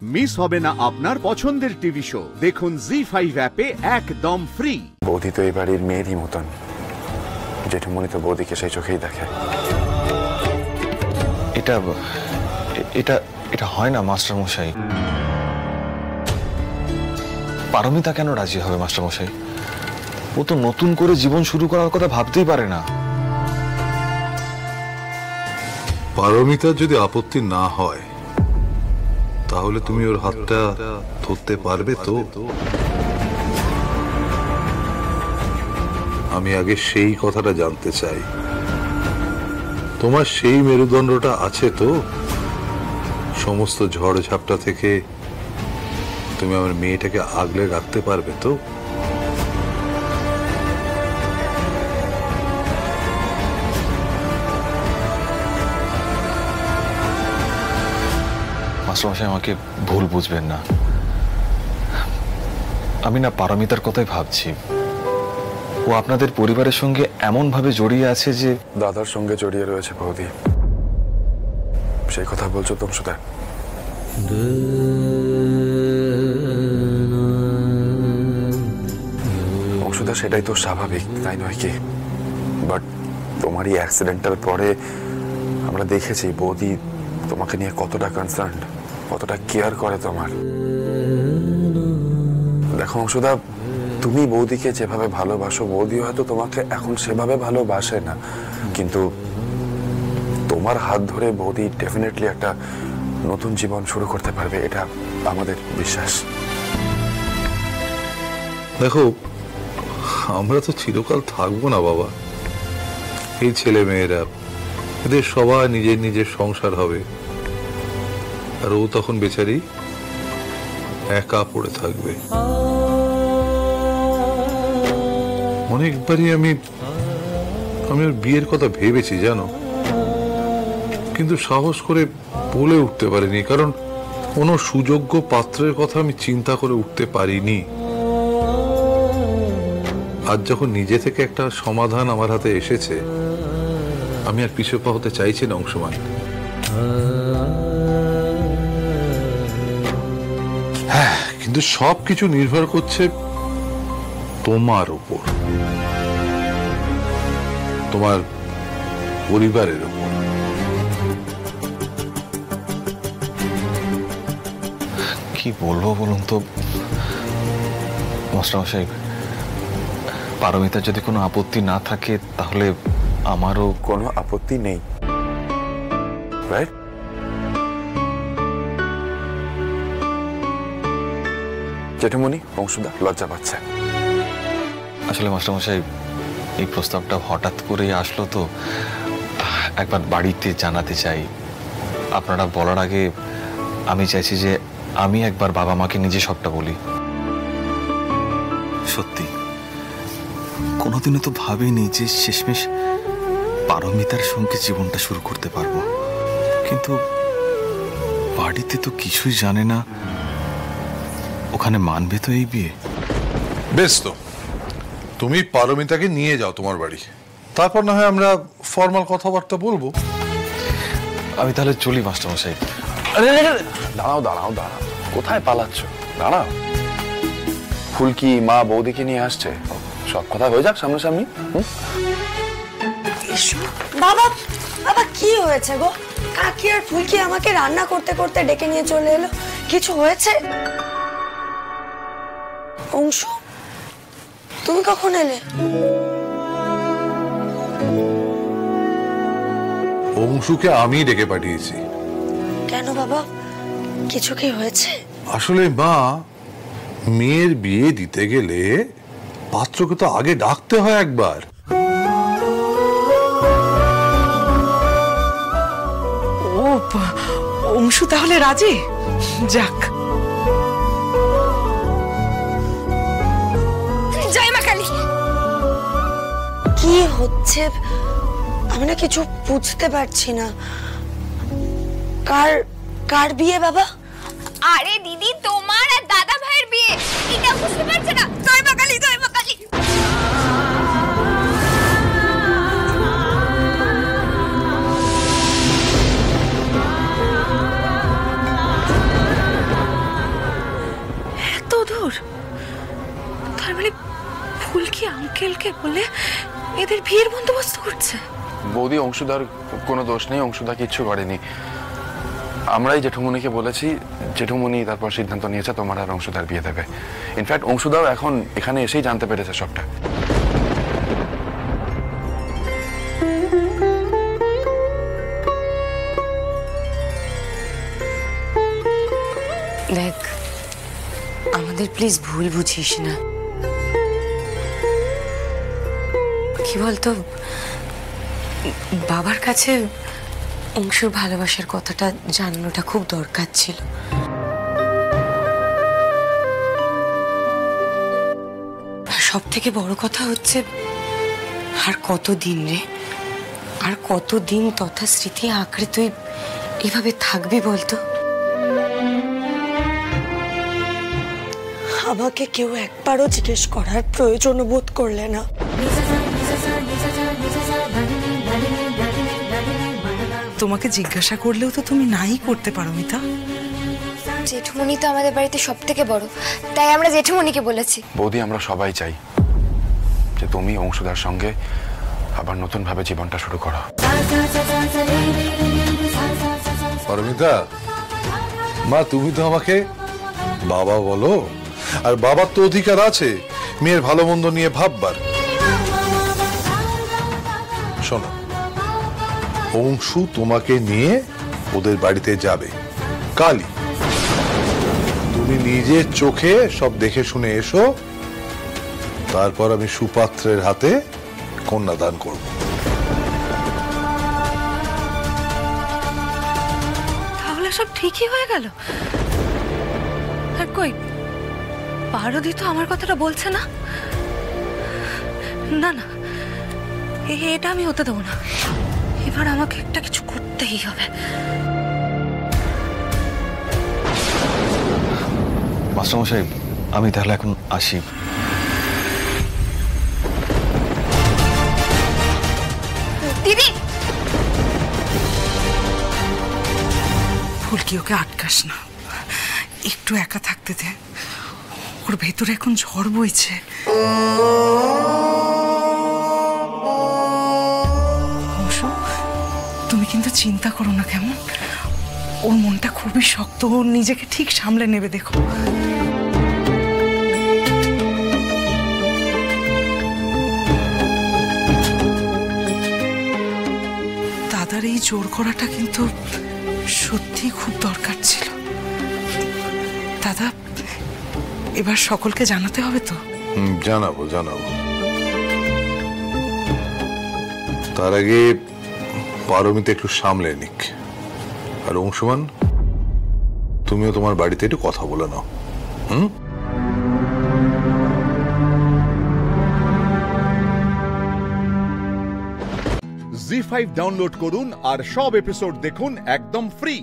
Miss হবে না আপনার পছন্দের টিভি শো। দেখুন জি5 অ্যাপে একদম ফ্রি। বৌদি তো এই বাড়ির মেয়েরই মতন, জেঠুমনি তো বৌদিকে সেই চোখেই দেখে। এটা এটা এটা হয় না মাস্টার মশাই। পারমিতা কেন রাজি হবে মাস্টার মশাই? ও তো নতুন করে জীবন শুরু করার কথা ভাবতেই পারে না। পারমিতার যদি আপত্তি না হয় তাহলে তুমি ওর হাতটা ধরতে পারবে তো? আমি আগে সেই কথাটা জানতে চাই, তোমার সেই মেরুদণ্ডটা আছে তো? সমস্ত ঝড় ঝাপটা থেকে তুমি আমার মেয়েটাকে আগলে রাখতে পারবে তো? মাস্টারমশাই আমাকে ভুল বুঝবেন না, আমি না পারমিতার কথাই ভাবছি। ও আপনাদের পরিবারের সঙ্গে এমন ভাবে জড়িয়ে আছে যে দাদার সঙ্গে জড়িয়ে রয়েছে বৌদি, সেই কথা বলছো তমসুদা? তমসুদা সেটাই তো স্বাভাবিক, তাই নয় কি? বাট তোমার এই অ্যাক্সিডেন্টের পরে আমরা দেখেছি বৌদি তোমাকে নিয়ে কতটা কনসার্ন, কতটা কেয়ার করে তোমার। দেখো অংশুদা, তুমি বৌদিকে যেভাবে ভালোবাসো বৌদি হয়তো তোমাকে এখন সেভাবে ভালোবাসে না, কিন্তু তোমার হাত ধরে বৌদি ডেফিনেটলি একটা নতুন জীবন শুরু করতে পারবে, এটা আমাদের বিশ্বাস। দেখো, আমরা তো চিরকাল থাকবো না বাবা। এই ছেলে মেয়েরা এদের সবাই নিজের নিজের সংসার হবে, আর ও তখন বেচারি একা পড়ে থাকবে। অনেকবারই আমি ওর বিয়ের কথা ভেবেছি জানো, কিন্তু সাহস করে বলে উঠতে পারিনি, কারণ কোনো সুযোগ্য পাত্রের কথা আমি চিন্তা করে উঠতে পারিনি। আজ যখন নিজে থেকে একটা সমাধান আমার হাতে এসেছে, আমি আর পিছু পা হতে চাইছি না অংশমান। হ্যাঁ, কিন্তু সবকিছু নির্ভর করছে তোমার উপর, তোমার পরিবারের উপর। কি বলবো বলুন তো মাস্টারমশাই, পারমিতার যদি কোনো আপত্তি না থাকে তাহলে আমারও কোনো আপত্তি নেই, রাইট? জেঠুমনি, অংশুদা লজ্জা পাচ্ছে। আসলে মাস্টারমশাই এই প্রস্তাবটা হঠাৎ করেই আসলো তো, একবার বাড়িতে জানাতে চাই। আপনারা বলার আগে আমি চাইছি যে আমি একবার বাবা মাকে নিজে সবটা বলি। সত্যি কোনোদিনও তো ভাবিনি যে শেষমেশ পারমিতার সঙ্গে জীবনটা শুরু করতে পারবো, কিন্তু বাড়িতে তো কিছুই জানে না, ওখানে মানবে তো এই বিয়ে? বেশ, তো তুমি পারমিতাকে নিয়ে যাও তোমার বাড়ি, তারপর না হয় আমরা ফর্মাল কথাবার্তা বলবো। আমি তাহলে চলি মাস্টারমশাই। দাঁড়াও দাঁড়াও দাঁড়াও, কোথায় পালাচ্ছ? দাঁড়াও, ফুলকি মা বৌদিকে নিয়ে আসছে, সব কথা হয়ে যাক সামনাসামনি। বাবা বাবা কি হয়েছে গো? কাকি আর ফুলকি আমাকে রান্না করতে করতে ডেকে নিয়ে চলে এলো, কিছু হয়েছে? অংশু, তুমি কখন এলে? অংশুকে আমি ডেকে পাঠিয়েছি। কেন বাবা, কিছু কি হয়েছে? আসলে মা, মেয়ের বিয়ে দিতে গেলে পাত্রকে তো আগে ডাকতে হয় একবার। ও, অংশু তাহলে রাজি? যাক। জয় মা কালী। কি হচ্ছে আমি না কিছু বুঝতে পারছি না। কার কার বিয়ে বাবা? আরে দিদি, তোমার আর দাদা ভাইয়ের বিয়ে, এটা বুঝতে পারছো না? জয় মা কালী, জয় মা কালী। দূর। তার মানে ফুলকি আঙ্কেলকে বলে এদের বিয়ের বন্দোবস্ত করছে। বৌদি, অংশুদার কোনো দোষ নেই, অংশুদা কিচ্ছু করেনি। আমরাই জেঠুমনিকে বলেছি, জেঠুমনি তারপর সিদ্ধান্ত নিয়েছে তোমার আর অংশুদার বিয়ে দেবে। ইনফ্যাক্ট অংশুদাও এখন এখানে এসেই জানতে পেরেছে সবটা। দেখ, আমাদের প্লিজ ভুল বুঝিস না। কি বলতো, বাবার কাছে অংশুর ভালোবাসার কথাটা জানানোটা খুব দরকার ছিল। সব থেকে বড় কথা হচ্ছে, আর কতদিন রে, আর কতদিন তথা স্মৃতি আঁকড়ে তুই এভাবে থাকবি বলতো? আমাকে কেউ একবারও জিজ্ঞেস করার প্রয়োজন বোধ করলে না। তোমাকে জিজ্ঞাসা করলেও তো তুমি নাই করতে পারো মিতা। জেঠুমনি তো আমাদের বাড়িতে সব থেকে বড়, তাই আমরা জেঠুমনিকে বলেছি। বৌদি, আমরা সবাই চাই যে তুমি অংশুদার সঙ্গে আবার নতুন ভাবে জীবনটা শুরু করো। পারমিতা, মা তুমি তো আমাকে বাবা বলো, আর বাবার তো অধিকার আছে মেয়ের ভালো মন্দ নিয়ে ভাববার। শোনো, অংশু তোমাকে নিয়ে ওদের বাড়িতে যাবে কালই। তুমি নিজের চোখে সব দেখে শুনে এসো, তারপর আমি সুপাত্রের হাতে কন্যাদান করব। তাহলে সব ঠিকই হয়ে গেল। আর কই, পারদি তো আমার কথাটা বলছে না। না না, এটা আমি হতে দেবো না। এবার আমাকে একটা কিছু করতেই হবে। মাস্টারমশাই, আমি তাহলে এখন আসি। দিদি, ফুলকি, ওকে আটকাস না, একটু একা থাকতে দে। ওর ভেতরে এখন ঝড় বইছে। অংশু, তুমি কিন্তু চিন্তা করো না কেমন? ওর মনটা খুবই শক্ত, ও নিজেকে ঠিক সামলে নেবে, দেখো। দাদার এই জোর করাটা কিন্তু সত্যি খুব দরকার ছিল। দাদা, এবার সকলকে জানাতে হবে তো? জানাবো জানাবো। তার আগে পারমিতা একটু সামলে নিক। আর অংশুমান, তুমিও তোমার বাড়িতে একটু কথা বলে নাও। জি5 ডাউনলোড করুন আর সব এপিসোড দেখুন একদম ফ্রি।